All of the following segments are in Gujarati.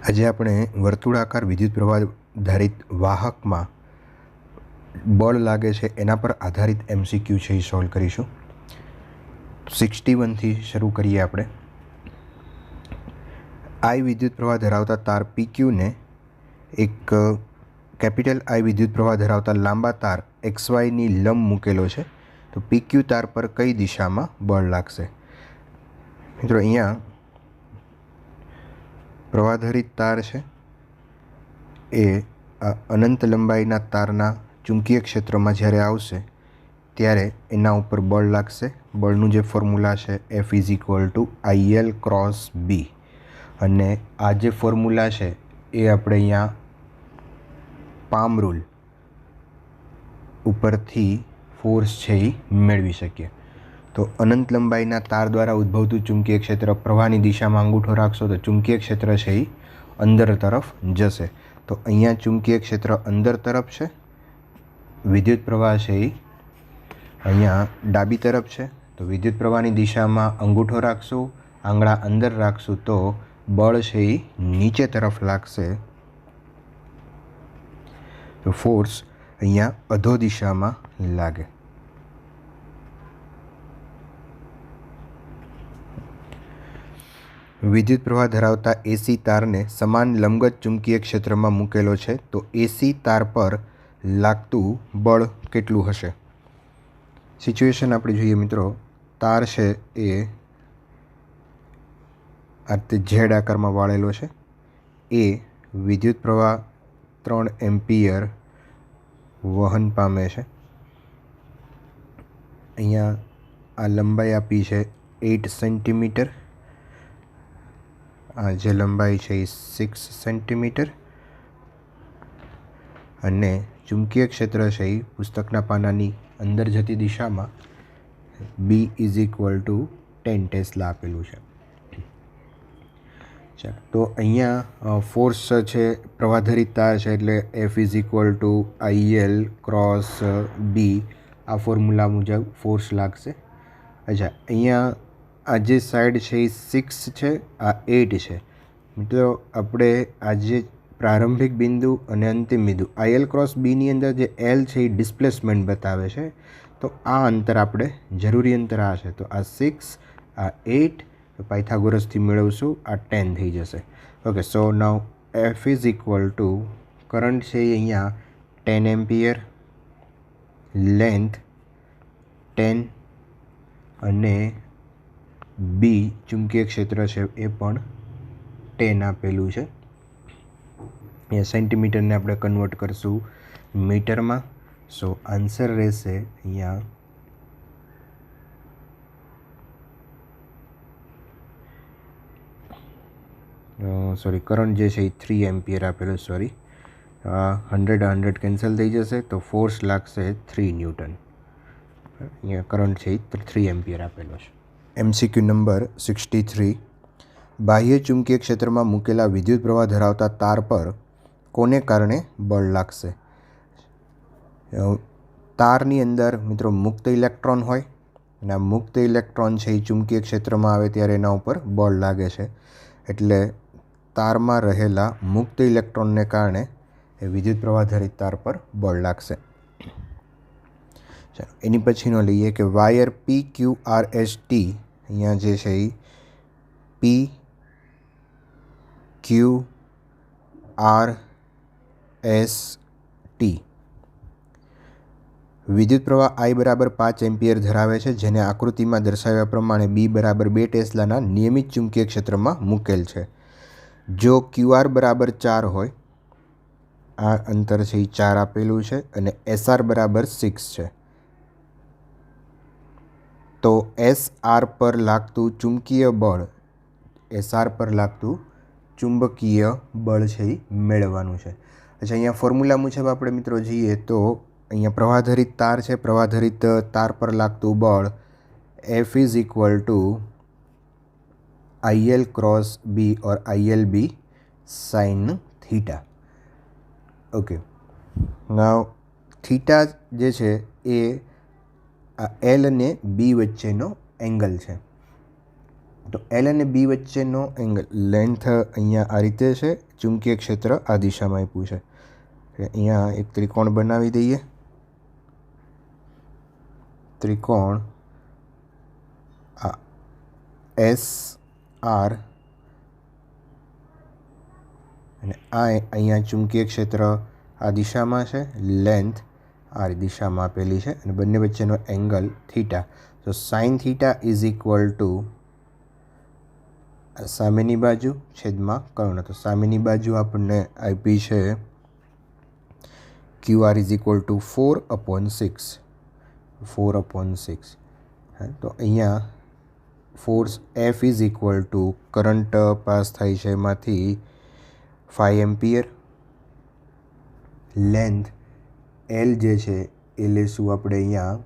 આજે આપણે વર્તુળાકાર વિદ્યુત પ્રવાહ ધારિત વાહકમાં બળ લાગે છે એના પર આધારિત MCQ છે એ સોલ્વ કરીશું. 61 થી શરૂ કરીએ આપણે. I વિદ્યુત પ્રવાહ ધરાવતા તાર PQ ને એક કેપિટલ I વિદ્યુત પ્રવાહ ધરાવતા લાંબા તાર XY ની લંબ મૂકેલો છે. તો PQ તાર પર કઈ દિશામાં બળ લાગશે? મિત્રો અહીંયા પ્રવાહધારિત તાર છે એ અનંત લંબાઈના તારના ચુંબકીય ક્ષેત્રમાં જ્યારે આવશે ત્યારે એના ઉપર બળ લાગશે. બળનું જે ફોર્મ્યુલા છે F = IL × B, અને આ જે ફોર્મ્યુલા છે એ આપણે અહીંયા પામ રૂલ ઉપરથી ફોર્સ છે એ મેળવી શકીએ. તો અનંત લંબાઈના તાર દ્વારા ઉદ્ભવતું ચુંબકીય ક્ષેત્ર પ્રવાહની દિશામાં અંગૂઠો રાખશો તો ચુંબકીય ક્ષેત્ર છે એ અંદર તરફ જશે. તો અહીંયા ચુંબકીય ક્ષેત્ર અંદર તરફ છે, વિદ્યુત પ્રવાહ છે એ અહીંયા ડાબી તરફ છે. તો વિદ્યુત પ્રવાહની દિશામાં અંગૂઠો રાખશું, આંગળા અંદર રાખશું તો બળ છે એ નીચે તરફ લાગશે. તો ફોર્સ અહીંયા અધો દિશામાં લાગે. વિદ્યુત પ્રવાહ ધરાવતા AC તારને સમાન લંબગત ચુંબકીય ક્ષેત્રમાં મૂકેલો છે. તો AC તાર પર લાગતું બળ કેટલું હશે? સિચ્યુએશન આપણે જોઈએ મિત્રો. તાર છે એ આ રીતે ઝેડ આકારમાં વાળેલો છે. એ વિદ્યુત પ્રવાહ 3 એમ્પિયર વહન પામે છે. અહીંયા આ લંબાઈ આપી છે 8 સેન્ટીમીટર, આ જે લંબાઈ છે એ 6 સેન્ટીમીટર, અને ચુંબકીય ક્ષેત્ર છે એ પુસ્તકના પાનાની અંદર જતી દિશામાં B = 10 ટેસ્લા આપેલું છે. તો અહીંયા ફોર્સ છે પ્રવાહધારિત તાર છે એટલે F = IL × B, આ ફોર્મ્યુલા મુજબ ફોર્સ લાગશે. અચ્છા, અહીંયા આ જે સાઈડ છે એ 6 છે, આ 8 છે. મિત્રો આપણે આ જે પ્રારંભિક બિંદુ અને અંતિમ બિંદુ IL × B ની અંદર જે L છે એ ડિસ્પ્લેસમેન્ટ બતાવે છે. તો આ અંતર આપણે જરૂરી અંતર આ છે. તો આ 6, આ 8, તો પાયથાગોરસથી મેળવશું આ 10 થઈ જશે. ઓકે, સો નાઉ F = કરંટ છે એ અહીંયા 10 એમ્પિયર, લેન્થ 10, અને B ચુંબકીય ક્ષેત્ર છે એ પણ 10 આપેલું છે. અહીંયા સેન્ટીમીટરને આપણે કન્વર્ટ કરશું મીટરમાં. સો આન્સર રહેશે અહીંયા કરંટ જે છે એ 3 એમ્પિયર આપેલું. 100 કેન્સલ થઈ જશે તો ફોર્સ લાગશે 3 ન્યૂટન. અહીંયા કરંટ છે એ 3 એમ્પિયર આપેલો છે. MCQ number 63. બાહ્ય ચુંબકીય ક્ષેત્રમાં મૂકેલા વિદ્યુત પ્રવાહ ધરાવતા તાર પર કોને કારણે બળ લાગશે? તારની અંદર મિત્રો મુક્ત ઇલેક્ટ્રોન હોય, અને આ મુક્ત ઇલેક્ટ્રોન છે એ ચુંબકીય ક્ષેત્રમાં આવે ત્યારે એના ઉપર બળ લાગે છે. એટલે તારમાં રહેલા મુક્ત ઇલેક્ટ્રોનને કારણે એ વિદ્યુત પ્રવાહ ધરાવતા તાર પર બળ લાગશે. એની પછીનો લઈએ કે વાયર PQRST, અહીંયા જે છે એ PQRST વિદ્યુત પ્રવાહ I = 5 એમ્પિયર ધરાવે છે, જેને આકૃતિમાં દર્શાવ્યા પ્રમાણે B = 2 ટેસ્લાના નિયમિત ચુંબકીય ક્ષેત્રમાં મૂકેલ છે. જો QR = 4 હોય, આ અંતર છે એ 4 આપેલું છે, અને SR = 6 છે, તો SR પર લાગતું ચુંબકીય બળ છે એ મેળવવાનું છે. અચ્છા, અહીંયા ફોર્મ્યુલા મુજબ આપણે મિત્રો જોઈએ તો અહીંયા પ્રવાહધારિત તાર છે, પ્રવાહધારિત તાર પર લાગતું બળ F = IL × B or ILB sin θ. Okay, now theta જે છે એ આ L અને B વચ્ચેનો એંગલ છે. તો L અને B વચ્ચેનો એંગલ લેન્થ અહીંયા આ રીતે છે, ચુંબકીય ક્ષેત્ર આ દિશામાં આપ્યું છે. અહીંયા એક ત્રિકોણ બનાવી દઈએ. ત્રિકોણ આ SR અને આ અહીંયા ચુંબકીય ક્ષેત્ર આ દિશામાં છે, લેન્થ આ દિશામાં આપેલી છે અને બંને વચ્ચેનો એંગલ થીટા. તો sine theta is equal two સામેની બાજુ છેદમાં કર્ણ. તો સામેની બાજુ આપણને આપી છે QR ઇઝ ઇક્વલ ટુ 4/6. 4/6. તો અહીંયા force F is equal two current pass થાય છે એમાંથી 5 એમ્પિયર. લેન્થ L જે છે એ લેશું આપણે અહીંયા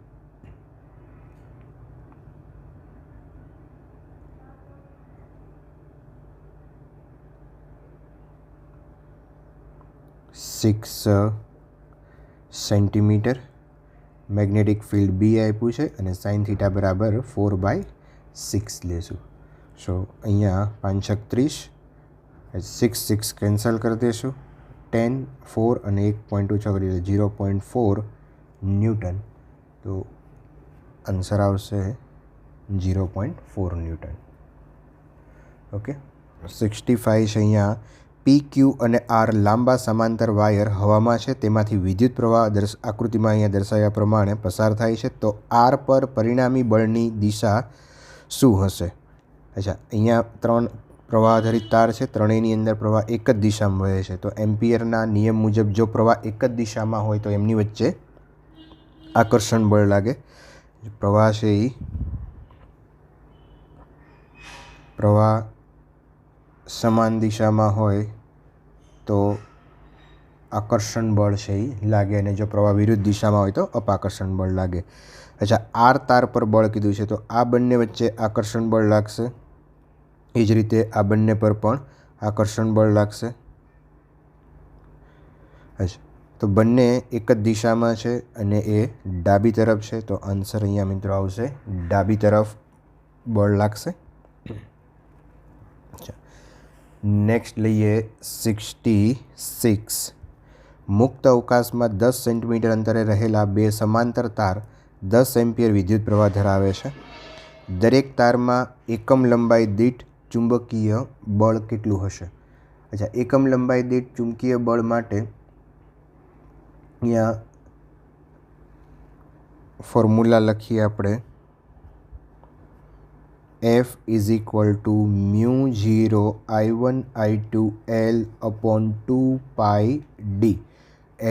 6 સેન્ટીમીટર. મેગ્નેટિક ફિલ્ડ B આપ્યું છે અને સાઇન થીટા બરાબર 4/6 લેશું. સો અહીંયા 5 × 30, 6 કેન્સલ કરી દેશું. 10, 4 અને 1.2 છોકરી 0.4 ન્યૂટન. તો આન્સર આવશે 0.4 ન્યૂટન. ઓકે. 65 છે. અહીંયા PQ અને R લાંબા સમાંતર વાયર હવામાં છે, તેમાંથી વિદ્યુત પ્રવાહ આકૃતિમાં અહીંયા દર્શાવ્યા પ્રમાણે પસાર થાય છે. તો R પર પરિણામી બળની દિશા શું હશે? અચ્છા, અહીંયા 3 પ્રવાહ આધારિત તાર છે, ત્રણેયની અંદર પ્રવાહ એક જ દિશામાં વહે છે. તો એમ્પિયરના નિયમ મુજબ જો પ્રવાહ એક જ દિશામાં હોય તો એમની વચ્ચે આકર્ષણ બળ લાગે. પ્રવાહ છે એ પ્રવાહ સમાન દિશામાં હોય તો આકર્ષણ બળ છે એ લાગે, અને જો પ્રવાહ વિરુદ્ધ દિશામાં હોય તો અપાકર્ષણ બળ લાગે. અચ્છા, R તાર પર બળ કીધું છે, તો આ બંને વચ્ચે આકર્ષણ બળ લાગશે. એ જ રીતે આ બંને પર પણ આકર્ષણ બળ લાગશે. અચ્છા, તો બંને એક જ દિશામાં છે અને એ ડાબી તરફ છે. તો આન્સર અહીંયા મિત્રો આવશે ડાબી તરફ બળ લાગશે. નેક્સ્ટ લઈએ 66. મુક્ત અવકાશમાં 10 સેન્ટીમીટર અંતરે રહેલા બે સમાંતર તાર 10 એમ્પિયર વિદ્યુત પ્રવાહ ધરાવે છે. દરેક તારમાં એકમ લંબાઈ દીઠ ચુંબકીય બળ કેટલું હશે? અચ્છા, એકમ લંબાઈ દીઠ ચુંબકીય બળ માટે અહીંયા ફોર્મ્યુલા લખીએ આપણે. F is equal to μ0 I1 I2 L/2πd.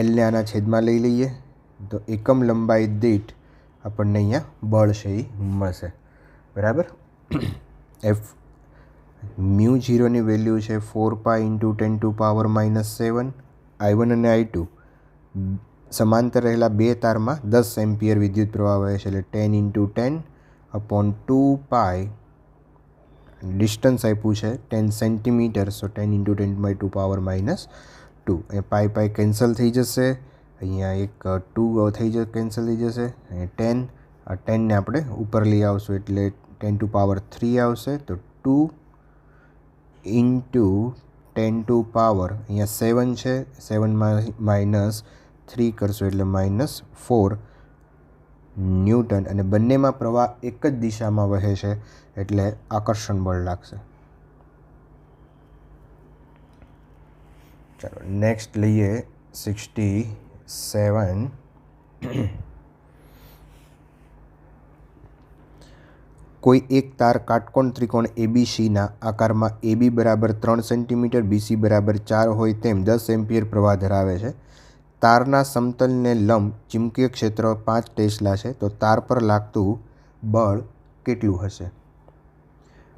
એલને આના છેદમાં લઈ લઈએ તો એકમ લંબાઈ દીઠ આપણને અહીંયા બળ છે એ મળશે. બરાબર. F μ0ની વેલ્યુ છે 4π × 10⁻⁻7. I1 અને I2 સમાંતર રહેલા બે તારમાં 10 એમ્પિયર વિદ્યુત પ્રવાહ વહે છે, એટલે 10 × 10/2π. ડિસ્ટન્સ આપ્યું છે 10 સેન્ટીમીટર, સો 10 × 10⁻². એ પાઈ કેન્સલ થઈ જશે. અહીંયા એક 2 થઈ જશે, કેન્સલ થઈ જશે. અને 10ને આપણે ઉપર લઈ આવશું એટલે 10⁻³ આવશે. તો 2 × 10⁻, અહીંયા 7 છે, 7 -3 કરશો એટલે -4 ન્યૂટન. અને બંનેમાં પ્રવાહ એક જ દિશામાં વહે છે એટલે આકર્ષણ બળ લાગશે. ચાલો નેક્સ્ટ લઈએ 67. કોઈ એક તાર કાટકોણ ત્રિકોણ ABCના આકારમાં AB બરાબર 3 સેન્ટીમીટર, BC બરાબર 4 હોય તેમ 10 એમ્પિયર પ્રવાહ ધરાવે છે. તારના સમતલને લંબ ચુંબકીય ક્ષેત્ર 5 ટેસ્લા છે. તો તાર પર લાગતું બળ કેટલું હશે?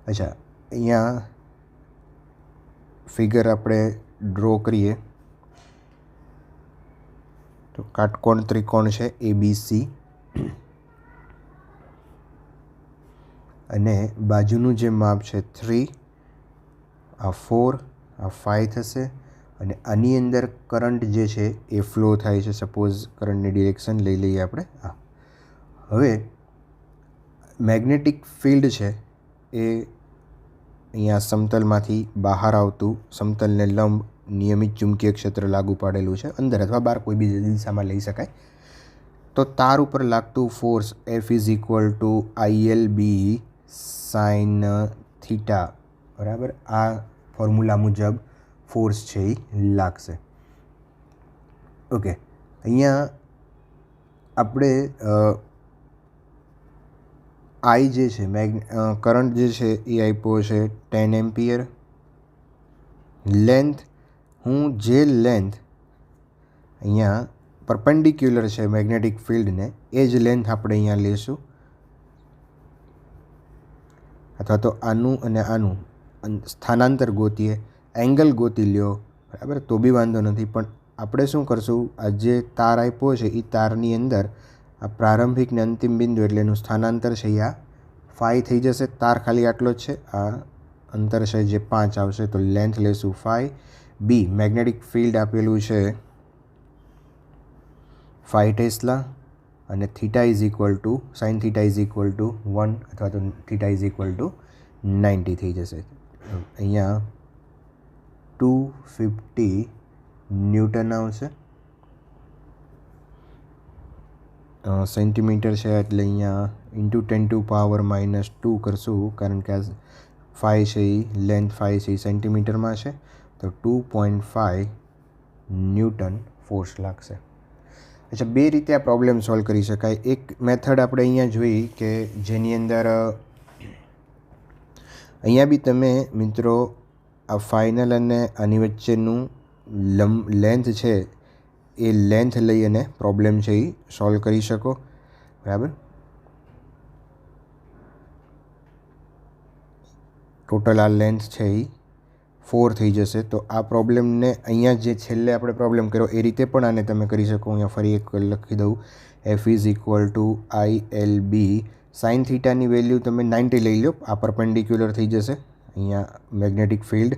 અચ્છા, અહીંયા ફિગર આપણે ડ્રો કરીએ તો કાટકોણ ત્રિકોણ છે ABC અને બાજુનું જે માપ છે 3, આ 4, આ 5 થશે. અને આની અંદર કરંટ જે છે એ ફ્લો થાય છે. સપોઝ કરંટની ડિરેક્શન લઈ લઈએ આપણે. હવે મેગ્નેટિક ફિલ્ડ છે એ અહીંયા સમતલમાંથી બહાર આવતું સમતલને લંબ નિયમિત ચુંબકીય ક્ષેત્ર લાગુ પાડેલું છે, અંદર અથવા બહાર કોઈ બી દિશામાં લઈ શકાય. તો તાર ઉપર લાગતું force F is equal to ILB sine theta, બરાબર. આ ફોર્મ્યુલા મુજબ ફોર્સ છે એ લાગશે. ઓકે, અહીંયા આપણે આઈ જે છે કરંટ જે છે એ આપ્યો છે 10 એમ્પિયર. લેન્થ, હું જે લેન્થ અહીંયા પરપેન્ડિક્યુલર છે મેગ્નેટિક ફિલ્ડને એ જ લેન્થ આપણે અહીંયા લેશું, અથવા તો આનું અને આનું સ્થાનાંતર ગોતીએ, એંગલ ગોતી લ્યો, બરાબર, તો બી વાંધો નથી. પણ આપણે શું કરશું, આ જે તાર આપ્યો છે એ તારની અંદર આ પ્રારંભિક ને અંતિમ બિંદુ એટલે એનું સ્થાનાંતર છે આ 5 થઈ જશે. તાર ખાલી આટલો જ છે, આ અંતર છે જે 5 આવશે, તો લેન્થ લેશું 5. બી મેગ્નેટિક ફિલ્ડ આપેલું છે 5 ટેસ્લા અને theta is equal two sine theta is equal two 1 અથવા તો થીટા ઇઝ ઇક્વલ ટુ 90 થઈ જશે. અહીંયા 250 ન્યૂટન આવશે. સેન્ટીમીટર છે એટલે અહીંયા ઇન્ટુ 10⁻⁻² કરશું, કારણ કે આ 5 છે એ લેન્થ 5 છે એ સેન્ટીમીટરમાં છે, તો 2.5 ન્યૂટન ફોર્સ લાગશે. અચ્છા, બે રીતે આ પ્રોબ્લેમ સોલ્વ કરી શકાય. એક મેથડ આપણે અહીંયા જોઈ કે જેની અંદર અહીંયા બી તમે મિત્રો આ ફાઇનલ અને આની વચ્ચેનું લેન્થ છે એ લેન્થ લઈ અને પ્રોબ્લેમ છે એ સોલ્વ કરી શકો, બરાબર. ટોટલ આ લેન્થ છે એ 4 થઈ જશે. તો આ પ્રોબ્લેમને અહીંયા જે છેલ્લે આપણે પ્રોબ્લેમ કર્યો એ રીતે પણ આને તમે કરી શકો. અહીંયા ફરી એક લખી દઉં, F is equal to ILB sine થીટાની વેલ્યુ તમે 90 લઈ લો, આ પરપેન્ડિક્યુલર થઈ જશે. અહીંયા મેગ્નેટિક ફિલ્ડ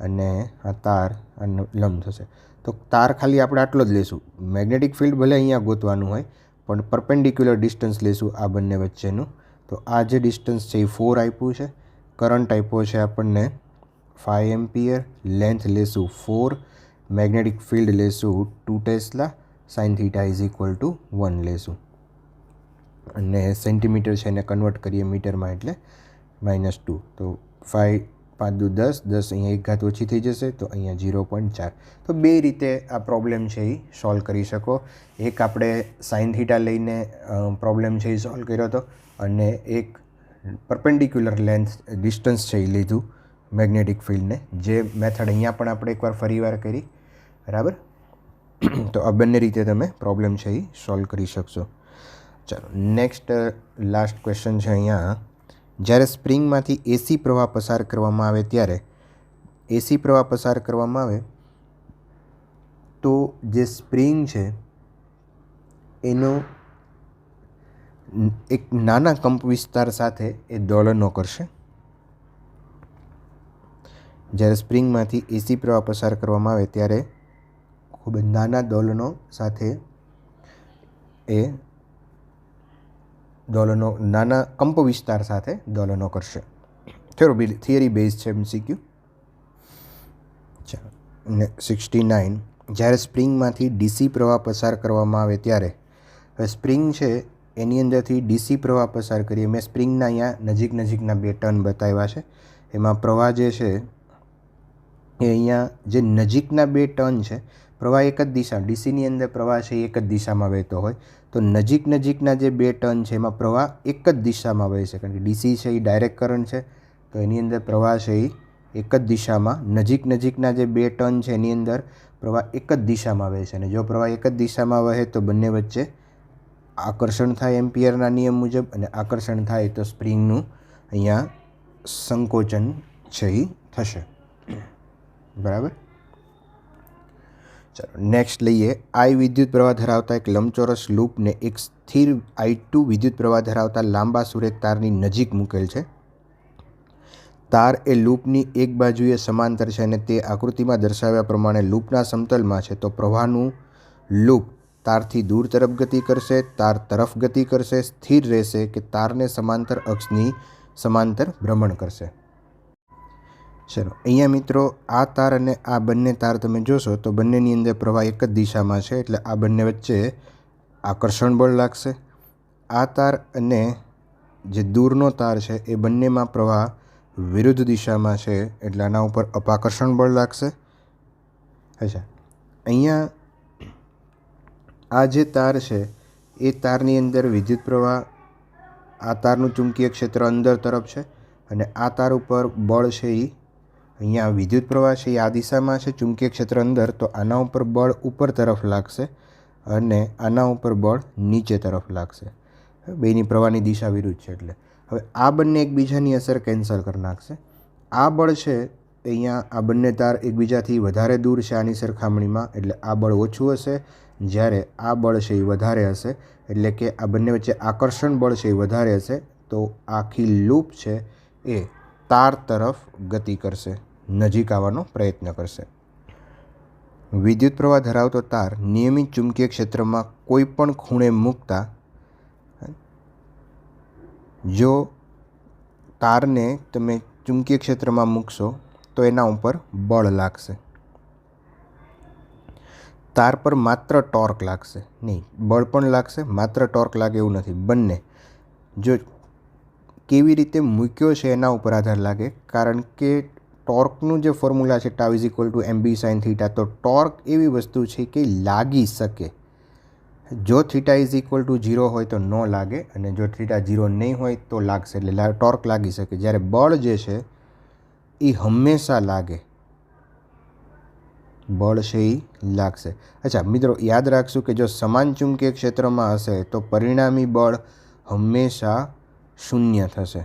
અને આ તાર આ લંબ થશે. તો તાર ખાલી આપણે આટલો જ લેશું. મેગ્નેટિક ફિલ્ડ ભલે અહીંયા ગોતવાનું હોય પણ પરપેન્ડિક્યુલર ડિસ્ટન્સ લેશું આ બંને વચ્ચેનું. તો આ જે ડિસ્ટન્સ છે એ 4 આપ્યું છે. કરંટ આપ્યો છે આપણને 5 એમ્પિયર. લેન્થ લેશું 4. મેગ્નેટિક ફિલ્ડ લેશું 2 tesla. Sine theta is equal two 1 લેશું. અને સેન્ટીમીટર છે એને કન્વર્ટ કરીએ મીટરમાં એટલે -2. તો 5 5 દુ 10, 10 અહીંયા એક ઘાત ઓછી થઈ જશે, તો અહીંયા 0.4. તો બે રીતે આ પ્રોબ્લેમ છે એ સોલ્વ કરી શકો. એક આપણે સાઇન થીટા લઈને પ્રોબ્લેમ છે એ સોલ્વ કર્યો હતો, અને એક પરપેન્ડિક્યુલર લેન્થ ડિસ્ટન્સ છે એ લીધું મેગ્નેટિક ફિલ્ડને, જે મેથડ અહીંયા પણ આપણે એકવાર ફરીવાર કરી, બરાબર. તો આ બંને રીતે તમે પ્રોબ્લેમ છે એ સોલ્વ કરી શકશો. ચાલો, નેક્સ્ટ લાસ્ટ ક્વેશ્ચન છે અહીંયા. જ્યારે સ્પ્રિંગમાંથી એસી પ્રવાહ પસાર કરવામાં આવે ત્યારે એસી પ્રવાહ પસાર કરવામાં આવે તો જે સ્પ્રિંગ છે એનો એક નાના કંપ વિસ્તાર સાથે એ દોલનો કરશે. જ્યારે સ્પ્રિંગમાંથી એસી પ્રવાહ પસાર કરવામાં આવે ત્યારે ખૂબ જ નાના દોલનો સાથે એ દોલનો નાના કંપ વિસ્તાર સાથે દોલનો કરશે. થિયરી બેઝ છે MCQ. ચાલો, 69. જ્યારે સ્પ્રિંગમાંથી ડીસી પ્રવાહ પસાર કરવામાં આવે ત્યારે, હવે સ્પ્રિંગ છે એની અંદરથી ડીસી પ્રવાહ પસાર કરીએ. મેં સ્પ્રિંગના અહીંયા નજીકના 2 ટર્ન બતાવ્યા છે. એમાં પ્રવાહ જે છે એ અહીંયા જે નજીકના 2 ટર્ન છે, પ્રવાહ એક જ દિશા, ડીસીની અંદર પ્રવાહ છે એ એક જ દિશામાં વહેતો હોય, તો નજીકના જે 2 ટર્ન છે એમાં પ્રવાહ એક જ દિશામાં વહેશે. કારણ કે ડીસી છે એ ડાયરેક્ટ કરંટ છે, તો એની અંદર પ્રવાહ છે એ એક જ દિશામાં, નજીકના જે 2 ટર્ન છે એની અંદર પ્રવાહ એક જ દિશામાં વહેશે. અને જો પ્રવાહ એક જ દિશામાં વહે તો બંને વચ્ચે આકર્ષણ થાય એમ્પિયરના નિયમ મુજબ, અને આકર્ષણ થાય તો સ્પ્રિંગનું અહીંયા સંકોચન છે એ થશે, બરાબર. ચાલો, નેક્સ્ટ લઈએ. I વિદ્યુત પ્રવાહ ધરાવતા એક લંબચોરસ લૂપને એક સ્થિર I2 વિદ્યુત પ્રવાહ ધરાવતા લાંબા સુરેખ તારની નજીક મૂકેલ છે. તાર એ લૂપની એક બાજુએ સમાંતર છે અને તે આકૃતિમાં દર્શાવ્યા પ્રમાણે લૂપના સમતલમાં છે. તો પ્રવાહનું લૂપ તારથી દૂર તરફ ગતિ કરશે, તાર તરફ ગતિ કરશે, સ્થિર રહેશે કે તારને સમાંતર અક્ષની સમાંતર ભ્રમણ કરશે. ચલો અહીંયા મિત્રો આ તાર અને આ બંને તાર તમે જોશો તો બંનેની અંદર પ્રવાહ એક જ દિશામાં છે, એટલે આ બંને વચ્ચે આકર્ષણ બળ લાગશે. આ તાર અને જે દૂરનો તાર છે એ બંનેમાં પ્રવાહ વિરુદ્ધ દિશામાં છે, એટલે આના ઉપર અપાકર્ષણ બળ લાગશે. અચ્છા, અહીંયા આ જે તાર છે એ તારની અંદર વિદ્યુત પ્રવાહ, આ તારનું ચુંબકીય ક્ષેત્ર અંદર તરફ છે અને આ તાર ઉપર બળ છે એ અહીંયા વિદ્યુત પ્રવાહ છે એ આ દિશામાં છે, ચુંબકીય ક્ષેત્ર અંદર, તો આના ઉપર બળ ઉપર તરફ લાગશે અને આના ઉપર બળ નીચે તરફ લાગશે. બેની પ્રવાહની દિશા વિરુદ્ધ છે એટલે હવે આ બંને એકબીજાની અસર કેન્સલ કરી નાખશે. આ બળ છે અહીંયા આ બંને તાર એકબીજાથી વધારે દૂર છે આની સરખામણીમાં, એટલે આ બળ ઓછું હશે, જ્યારે આ બળ છે એ વધારે હશે, એટલે કે આ બંને વચ્ચે આકર્ષણ બળ છે એ વધારે હશે. તો આખી લૂપ છે એ તાર તરફ ગતિ કરશે, નજીક આવવાનો પ્રયત્ન કરશે. વિદ્યુત પ્રવાહ ધરાવતો તાર નિયમિત ચુંબકીય ક્ષેત્રમાં કોઈ પણ ખૂણે મૂકતા જો તારને તમે ચુંબકીય ક્ષેત્રમાં મૂકશો તો એના ઉપર બળ લાગશે. તાર પર માત્ર ટોર્ક લાગશે નહીં, બળ પણ લાગશે, માત્ર ટોર્ક લાગે એવું નથી. બંને જો કેવી રીતે મૂક્યો છે એના ઉપર આધાર લાગે, કારણ કે ટોર્કનું જે ફોર્મ્યુલા છે tau is equal two mb sin theta, તો ટોર્ક એવી વસ્તુ છે કે લાગી શકે. જો થીટા ઇઝ ઇક્વલ ટુ 0 હોય તો ન લાગે, અને જો થીટા 0 નહીં હોય તો લાગશે, એટલે ટોર્ક લાગી શકે. જ્યારે બળ જે છે એ હંમેશા લાગે, બળ છે એ લાગશે. અચ્છા મિત્રો, યાદ રાખશું કે જો સમાન ચુંબકીય ક્ષેત્રમાં હશે તો પરિણામી બળ હંમેશા શૂન્ય થશે.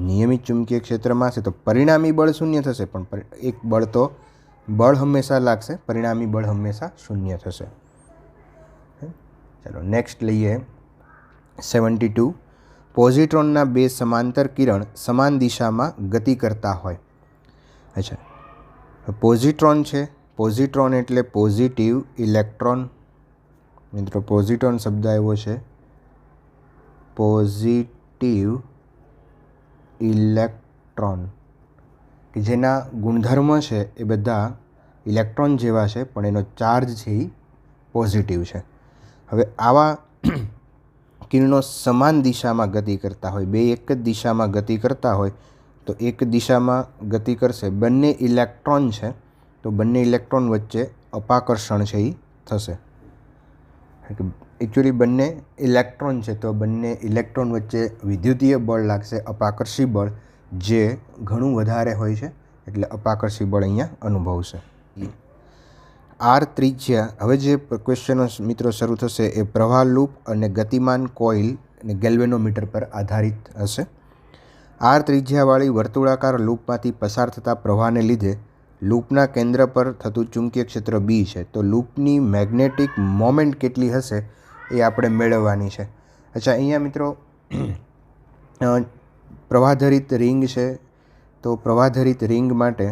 નિયમિત ચુંબકીય ક્ષેત્રમાં હશે તો પરિણામી બળ શૂન્ય થશે, પણ એક બળ તો બળ હંમેશા લાગશે, પરિણામી બળ હંમેશા શૂન્ય થશે. ચાલો નેક્સ્ટ લઈએ 72. પોઝિટ્રોનના બે સમાંતર કિરણ સમાન દિશામાં ગતિ કરતા હોય. અચ્છા, પોઝિટ્રોન છે, પોઝિટ્રોન એટલે પોઝિટિવ ઇલેક્ટ્રોન. મિત્રો પોઝિટ્રોન શબ્દ આવ્યો છે, પોઝિટિવ ઇલેક્ટ્રોન, કે જેના ગુણધર્મ છે એ બધા ઇલેક્ટ્રોન જેવા છે, પણ એનો ચાર્જ છે એ પોઝિટિવ છે. હવે આવા કિરણો સમાન દિશામાં ગતિ કરતા હોય, બે એક જ દિશામાં ગતિ કરતા હોય, તો એક દિશામાં ગતિ કરશે, બંને ઇલેક્ટ્રોન છે તો બંને ઇલેક્ટ્રોન વચ્ચે અપાકર્ષણ છે એ થશે. એકચ્યુઅલી બંને ઇલેક્ટ્રોન છે તો બંને ઇલેક્ટ્રોન વચ્ચે વિદ્યુતીય બળ લાગશે, અપાકર્ષી બળ, જે ઘણું વધારે હોય છે, એટલે અપાકર્ષી બળ અહીંયા અનુભવશે. આર ત્રિજ્યા, હવે જે ક્વેશ્ચનો મિત્રો શરૂ થશે એ પ્રવાહ લૂપ અને ગતિમાન કોઇલ અને ગેલ્વેનોમીટર પર આધારિત હશે. આર ત્રિજ્યાવાળી વર્તુળાકાર લૂપમાંથી પસાર થતા પ્રવાહને લીધે લૂપના કેન્દ્ર પર થતું ચુંબકીય ક્ષેત્ર બી છે, તો લૂપની મેગ્નેટિક મોમેન્ટ કેટલી હશે એ આપણે મેળવવાની છે. અચ્છા, અહીંયા મિત્રો પ્રવાહધરિત રિંગ છે, તો પ્રવાહધરિત રિંગ માટે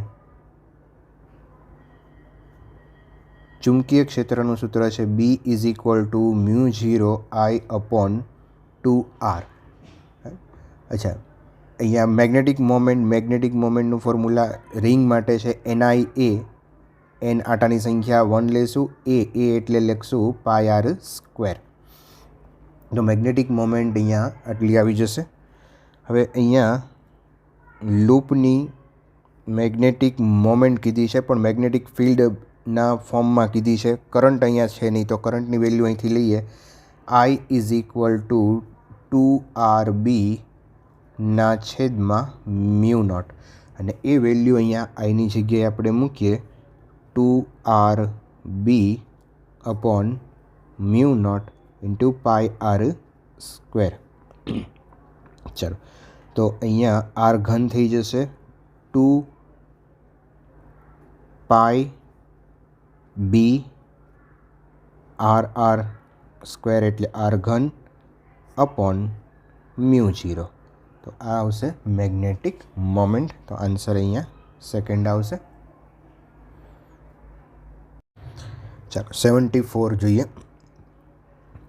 ચુંબકીય ક્ષેત્રનું સૂત્ર છે B is equal two μ0I/2r. અચ્છા, અહીંયા મેગ્નેટિક મોમેન્ટનું ફોર્મ્યુલા રિંગ માટે છે NIA, N આટાની સંખ્યા 1 લેશું, A એટલે લખશું πr². તો મેગ્નેટિક મોમેન્ટ અહીંયા આટલી આવી જશે. હવે અહીંયા લૂપની મેગ્નેટિક મોમેન્ટ કીધી છે, પણ મેગ્નેટિક ફિલ્ડના ફોર્મમાં કીધી છે. કરંટ અહીંયા છે નહીં, તો કરંટની વેલ્યુ અહીંથી લઈએ. I is equal two 2RB ના છેદમાં μ0, અને એ વેલ્યુ અહીંયા આઈની જગ્યાએ આપણે મૂકીએ 2RB/μ0 ઇન્ટુ πr². ચાલો, તો અહીંયા આર ઘન થઈ જશે 2πb/r² એટલે આર ઘન અપોન μ0. તો આ આવશે મેગ્નેટિક મોમેન્ટ. તો આન્સર અહીંયા સેકન્ડ આવશે. ચાલો 74 જોઈએ.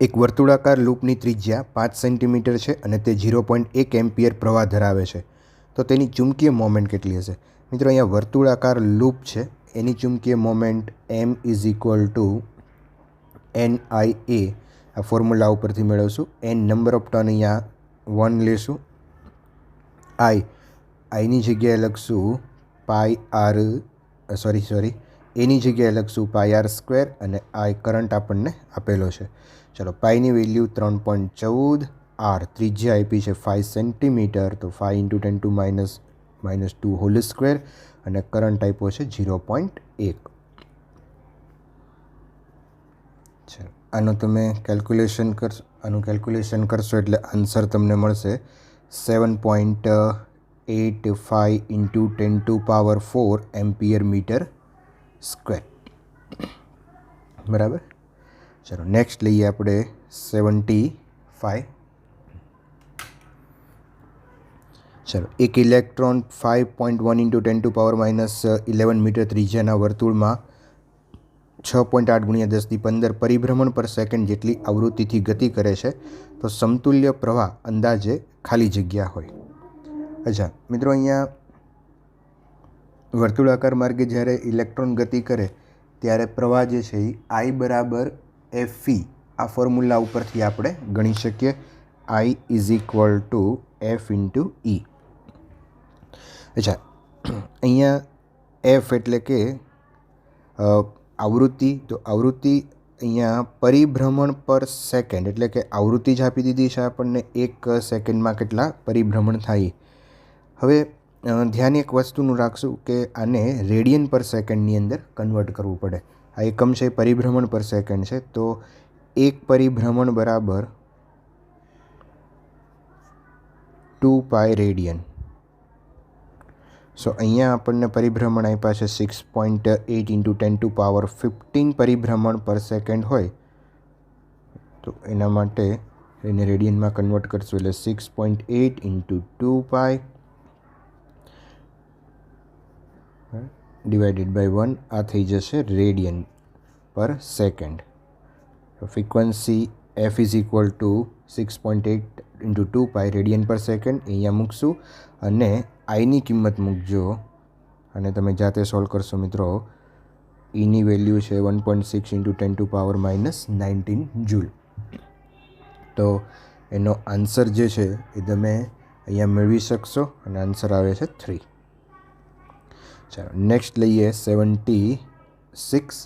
એક વર્તુળાકાર લૂપની ત્રિજ્યા 5 સેન્ટીમીટર છે અને તે 0.1 એમ્પિયર પ્રવાહ ધરાવે છે. તો તેની ચુંબકીય મોમેન્ટ કેટલી હશે? મિત્રો અહીંયા વર્તુળાકાર લૂપ છે, એની ચુંબકીય moment m is equal two NIA આ ફોર્મ્યુલા ઉપરથી મેળવશું. n નંબર ઓફ ટર્ન અહીંયા 1 લેશું. આઈની જગ્યાએ લખશું પાઈ આર એની જગ્યાએ લખશું પાઈ આર સ્ક્વેર અને આઈ કરંટ આપણને આપેલો છે. ચલો, પાઈની વેલ્યુ 3.14, આર ત્રિજ્યા આપી છે 5 સેન્ટીમીટર, તો 5 ઇન્ટુ 10⁻² હોલ સ્ક્વેર અને કરંટ આપ્યો છે 0.1. આનું કેલ્ક્યુલેશન કરશો એટલે આન્સર તમને મળશે 7.85 ઇન્ટુ 10⁴ એમ્પિયર મીટર સ્ક્વેર. બરાબર. ચલો, નેક્સ્ટ લઈએ આપણે 75. ચલો, એક ઇલેક્ટ્રોન 5.1 ઇન્ટુ 10⁻11 મીટર ત્રિજ્યાના વર્તુળમાં 6.8 × 10⁻15 પરિભ્રમણ પર સેકન્ડ જેટલી આવૃત્તિથી ગતિ કરે છે, તો સમતુલ્ય પ્રવાહ અંદાજે ખાલી જગ્યા હોય. અચ્છા મિત્રો, અહીંયા વર્તુળાકાર માર્ગે જ્યારે ઇલેક્ટ્રોન ગતિ કરે ત્યારે પ્રવાહ જે છે એ I બરાબર FV આ ફોર્મ્યુલા ઉપરથી આપણે ગણી શકીએ. I is equal two F into E. અચ્છા, અહીંયા F એટલે કે આવૃત્તિ, તો આવૃત્તિ અહીંયા પરિભ્રમણ પર સેકન્ડ એટલે કે આવૃત્તિ જ આપી દીધી છે આપણને, 1 સેકન્ડમાં કેટલા પરિભ્રમણ થાય. હવે ધ્યાન એક વસ્તુનું રાખશું કે આને રેડિયન પર સેકન્ડની અંદર કન્વર્ટ કરવું પડે. આ એકમ છે પરિભ્રમણ પર સેકન્ડ છે, તો 1 પરિભ્રમણ બરાબર 2 પાઈ રેડિયન. સો અહીંયા આપણને પરિભ્રમણ આપ્યા છે 6.8 ઇન્ટુ 10⁻15 પરિભ્રમણ પર સેકન્ડ હોય, તો એના માટે એને રેડિયનમાં કન્વર્ટ કરશું એટલે 6.8 ઇન્ટુ 2 પાઈ ડિવાઇડેડ બાય 1 આ થઈ જશે રેડિયન પર second. Frequency F is equal two 6.8 into 2 pi radian પર સેકન્ડ અહીંયા મૂકશું અને આઈની કિંમત મૂકજો અને તમે જાતે સોલ્વ કરશો મિત્રો. ઈની વેલ્યુ છે 1.6 ઇન્ટુ 10⁻19 જૂલ. તો એનો આન્સર જે છે એ તમે અહીંયા મેળવી શકશો અને આન્સર આવે છે 3. ચાલો, નેક્સ્ટ લઈએ 76.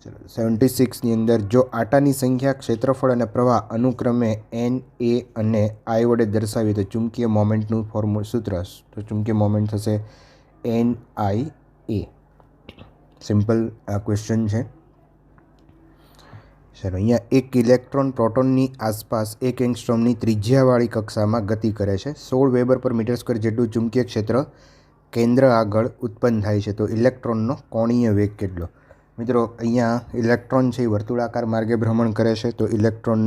ચલો, 76ની અંદર જો આટાની સંખ્યા, ક્ષેત્રફળ અને પ્રવાહ અનુક્રમે N, A અને I વડે દર્શાવીએ તો ચુંબકીય મોમેન્ટનું સૂત્ર, તો ચુંબકીય મોમેન્ટ થશે NIA. સિમ્પલ આ ક્વેશ્ચન છે. ચાલો, અહીંયા એક ઇલેક્ટ્રોન પ્રોટોનની આસપાસ 1 એંગસ્ટ્રોમની ત્રિજ્યાવાળી કક્ષામાં ગતિ કરે છે. 16 વેબર પર મીટર સ્ક્વેર જેટલું ચુંબકીય ક્ષેત્ર કેન્દ્ર આગળ ઉત્પન્ન થાય છે, તો ઇલેક્ટ્રોનનો કોણીય વેગ કેટલો? મિત્રો અહીંયા ઇલેક્ટ્રોન છે એ વર્તુળાકાર માર્ગે ભ્રમણ કરે છે, તો ઇલેક્ટ્રોન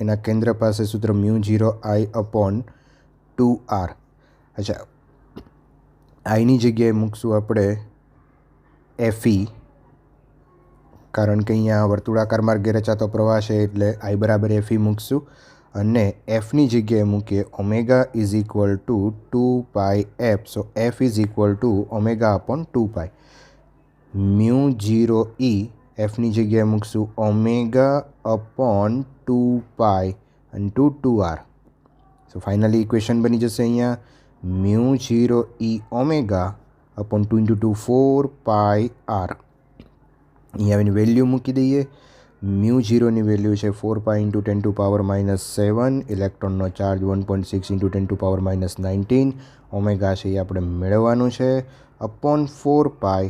એના કેન્દ્ર પાસે સૂત્ર μ0I/2r. અચ્છા, આઈની જગ્યાએ મૂકશું આપણે FE, કારણ કે અહીંયા વર્તુળાકાર માર્ગે રચાતો પ્રવાહ છે એટલે I બરાબર FE મૂકશું અને Fની જગ્યાએ મૂકીએ omega is equal to 2 pi F. So F is equal to ω/2 pi. μ0E Fની જગ્યાએ મૂકશું ω/2 pi into 2r. So finally equation બની જશે અહીંયા μ0E ω/2 ઇન્ટુ 2 4 પાઈ r. અહીંયા એની વેલ્યુ મૂકી દઈએ. μ0ની વેલ્યુ છે 4 પાઈ ઇન્ટુ 10⁻7, ઇલેક્ટ્રોનનો ચાર્જ 1.6 ઇન્ટુ 10⁻19, ઓમેગા છે એ આપણે મેળવવાનું છે અપોન 4 પાઈ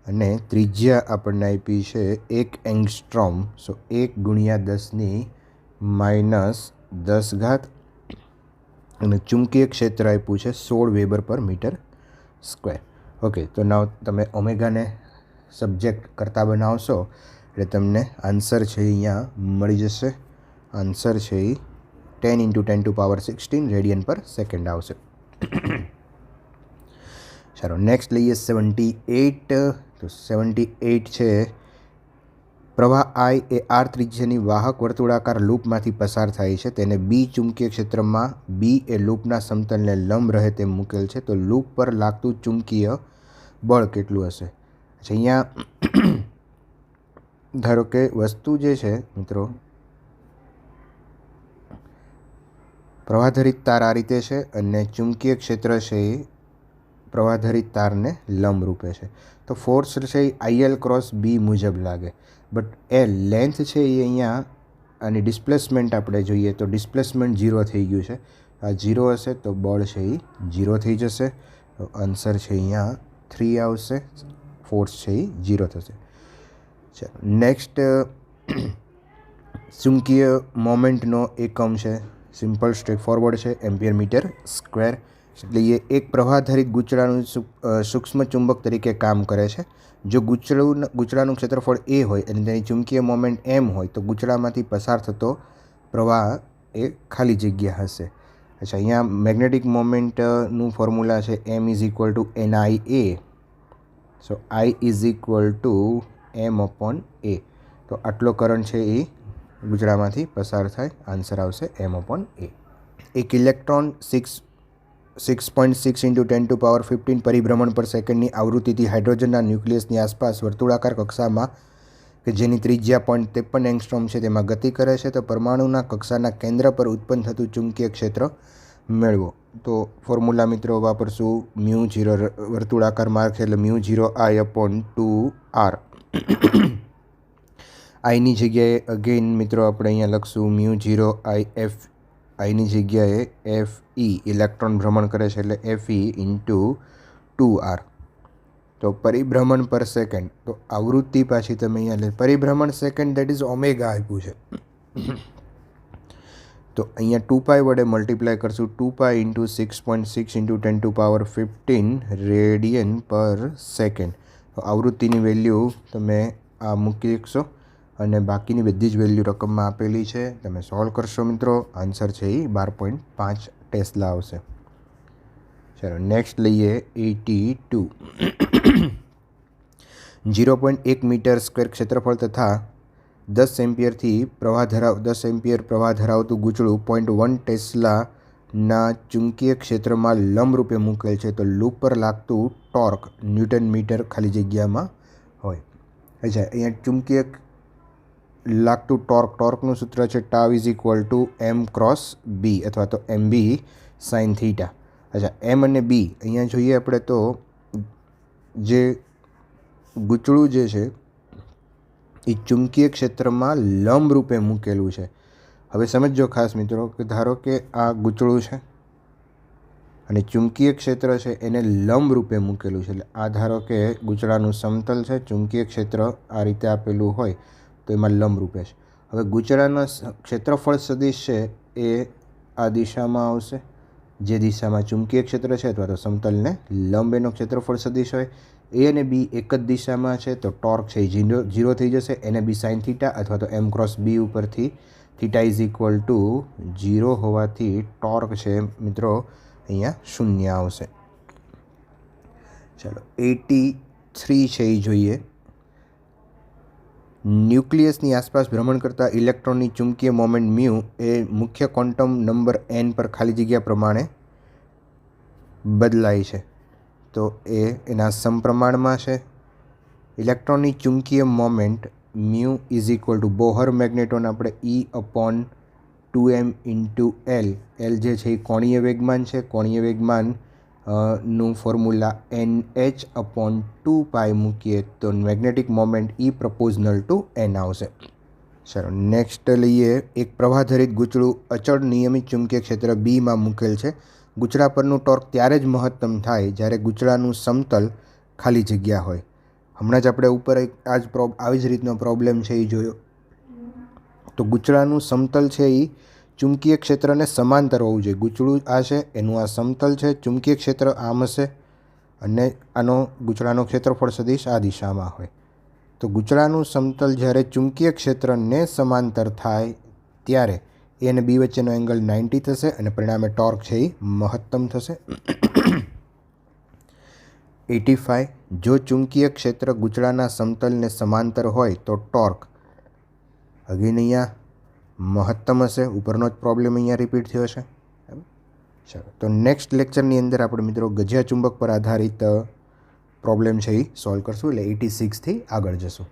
અને ત્રિજ્યા આપણને આપી છે 1 એંગસ્ટ્રોમ. સો 1 × 10⁻10 અને ચુંબકીય ક્ષેત્ર આપ્યું છે 16 વેબર પર મીટર સ્ક્વેર. ઓકે, તો નાવ તમે ઓમેગાને સબ્જેક્ટ કરતા બનાવશો એટલે તમને આન્સર છે અહીંયા મળી જશે. આન્સર છે એ 10 ઇન્ટુ 10⁻16 રેડિયન પર સેકન્ડ આવશે. ચાલો, નેક્સ્ટ લઈએ 78. તો 78 છે પ્રવાહ આઈ એ આર ત્રિજ્યાની વાહક વર્તુળાકાર લૂપમાંથી પસાર થાય છે. તેને બી ચુંબકીય ક્ષેત્રમાં બી એ લૂપના સમતલને લંબ રહે તેમ મૂકેલ છે. તો લૂપ પર લાગતું ચુંબકીય બળ કેટલું હશે? અહીંયા ધારો કે વસ્તુ જે છે મિત્રો, પ્રવાહધરિત તાર આ રીતે છે અને ચુંબકીય ક્ષેત્ર છે એ પ્રવાહધરિત તારને લંબ રૂપે છે. તો ફોર્સ છે એ આઈએલ ક્રોસ બી મુજબ લાગે, બટ એ લેન્થ છે એ અહીંયા આની ડિસ્પ્લેસમેન્ટ આપણે જોઈએ તો ડિસ્પ્લેસમેન્ટ 0 થઈ ગયું છે. આ 0 હશે તો બળ છે એ 0 થઈ જશે. તો આન્સર છે અહીંયા 3 આવશે. ફોર્સ છે એ 0 થશે. ચાલો નેક્સ્ટ, ચુંબકીય મોમેન્ટનો એકમ છે સિમ્પલ સ્ટ્રેટ ફોરવર્ડ છે એમ્પિયર મીટર સ્ક્વેર. એટલે એ એક પ્રવાહધારિત ગૂંચળાનું સૂક્ષ્મ ચુંબક તરીકે કામ કરે છે. જો ગૂંચળાનું ક્ષેત્રફળ એ હોય અને તેની ચુંબકીય મોમેન્ટ એમ હોય તો ગૂંચળામાંથી પસાર થતો પ્રવાહ એ ખાલી જગ્યા હશે. અચ્છા, અહીંયા મેગ્નેટિક મોમેન્ટનું ફોર્મ્યુલા છે M=NIA. સો I=M/A. તો આટલો કરંટ છે એ ગૂંચળામાંથી પસાર થાય. આન્સર આવશે M/A. એક ઇલેક્ટ્રોન 6.6 × 10⁻15 પરિભ્રમણ પર સેકન્ડની આવૃત્તિથી હાઇડ્રોજનના ન્યુક્લિયસની આસપાસ વર્તુળાકાર કક્ષામાં કે જેની ત્રિજ્યા 0.53 એંગસ્ટ્રોમ છે તેમાં ગતિ કરે છે. તો પરમાણુના કક્ષાના કેન્દ્ર પર ઉત્પન્ન થતું ચુંબકીય ક્ષેત્ર મેળવો. તો ફોર્મ્યુલા મિત્રો વાપરશું μ0, વર્તુળાકાર માર્ગ છે એટલે μ0I/2r. આઈની જગ્યાએ અગેઇન મિત્રો આપણે અહીંયા લખશું μ0IF. આઈની જગ્યાએ FE, ઇલેક્ટ્રોન ભ્રમણ કરે છે એટલે FE × 2r. તો પરિભ્રમણ પર સેકન્ડ, તો આવૃત્તિ પાછી તમે અહીંયા પરિભ્રમણ સેકન્ડ દેટ ઇઝ ઓમેગા આપ્યું છે. તો અહીંયા 2π વડે મલ્ટીપ્લાય કરશું. 2π × 6.6 × 10⁻15 રેડિયન પર સેકન્ડ. તો આવૃત્તિની વેલ્યુ તમે આ મૂકી શકશો અને બાકીની બધી જ વેલ્યુ રકમમાં આપેલી છે. તમે સોલ્વ કરશો મિત્રો, આન્સર છે એ 12.5 ટેસ્લા આવશે. ચાલો નેક્સ્ટ લઈએ 82. 0.1 મીટર સ્ક્વેર ક્ષેત્રફળ તથા 10 એમ્પિયર પ્રવાહ ધરાવતું ગૂંચળું 0.1 ટેસ્લાના ચુંબકીય ક્ષેત્રમાં લંબરૂપે મૂકેલ છે. તો લૂપ પર લાગતું ટોર્ક ન્યૂટન મીટર ખાલી જગ્યામાં હોય. અચ્છા, અહીંયા ચુંબકીય લાગતું ટોર્કનું સૂત્ર છે τ=m×b અથવા તો mb sin θ. અચ્છા, એમ અને બી અહીંયા જોઈએ આપણે તો જે ગૂંચળું જે છે એ ચુંબકીય ક્ષેત્રમાં લંબ રૂપે મૂકેલું છે. હવે સમજો ખાસ મિત્રો કે ધારો કે આ ગૂંચળું છે અને ચુંબકીય ક્ષેત્ર છે એને લંબ રૂપે મૂકેલું છે. એટલે આ ધારો કે ગૂંચળાનું સમતલ છે, ચુંબકીય ક્ષેત્ર આ રીતે આપેલું હોય તો એમાં લંબ રૂપે છે. હવે ગૂંચળાના ક્ષેત્રફળ સદિશ છે એ આ દિશામાં આવશે, જે દિશામાં ચુંબકીય ક્ષેત્ર છે અથવા તો સમતલને લંબ એનો ક્ષેત્રફળ સદિશ હોય. એ અને બી એક જ દિશામાં છે તો ટોર્ક છે એ 0 થઈ જશે. એને બી sin θ અથવા તો m×b ઉપરથી θ=0 હોવાથી ટોર્ક છે મિત્રો અહીંયા 0 આવશે. ચાલો 83 છે એ જોઈએ. ન્યુક્લિયસની આસપાસ ભ્રમણ કરતા ઇલેક્ટ્રોનની ચુંબકીય મોમેન્ટ મ્યુ એ મુખ્ય ક્વોન્ટમ નંબર n પર ખાલી જગ્યા પ્રમાણે બદલાય છે. તો એ એના સમપ્રમાણમાં છે. ઇલેક્ટ્રોનની ચુંબકીય મોમેન્ટ મ્યુ = બોહર મેગ્નેટોન આપણે E/2m × L. L જે છે એ કોણીય વેગમાન છે. કોણીય વેગમાન નું ફોર્મ્યુલા NH/2π મૂકીએ તો મેગ્નેટિક મોમેન્ટ E ∝ n આવશે. ચાલો નેક્સ્ટ લઈએ. એક પ્રવાહધરિત ગૂંચળું અચળ નિયમિત ચુંબકીય ક્ષેત્ર બીમાં મૂકેલ છે. ગૂંચળા પરનું ટોર્ક ત્યારે જ મહત્તમ થાય જ્યારે ગૂંચળાનું સમતલ ખાલી જગ્યા હોય. હમણાં જ આપણે ઉપર આવી જ રીતનો પ્રોબ્લેમ છે એ જોયો. તો ગૂંચળાનું સમતલ છે એ ચુંબકીય ક્ષેત્રને સમાંતર હોવું જોઈએ. ગૂંચળું આ છે, એનું આ સમતલ છે, ચુંબકીય ક્ષેત્ર આમ હશે અને આનો ગૂંચળાનો ક્ષેત્રફળ સદિશ આ દિશામાં હોય. તો ગૂંચળાનું સમતલ જ્યારે ચુંબકીય ક્ષેત્રને સમાંતર થાય ત્યારે એ અને બી વચ્ચેનો એંગલ 90 થશે અને પરિણામે ટોર્ક છે એ મહત્તમ થશે. 85. જો ચુંબકીય ક્ષેત્ર ગૂંચળાના સમતલને સમાંતર હોય તો ટોર્ક અગેન અહીંયા મહત્તમ હશે, ઉપરનો જ પ્રોબ્લેમ અહીંયા રિપીટ થયો છે. ચાલો, તો નેક્સ્ટ લેક્ચરની અંદર આપણે મિત્રો ગજિયા ચુંબક પર આધારિત પ્રોબ્લેમ છે એ સોલ્વ કરશું, એટલે 86થી આગળ જશું.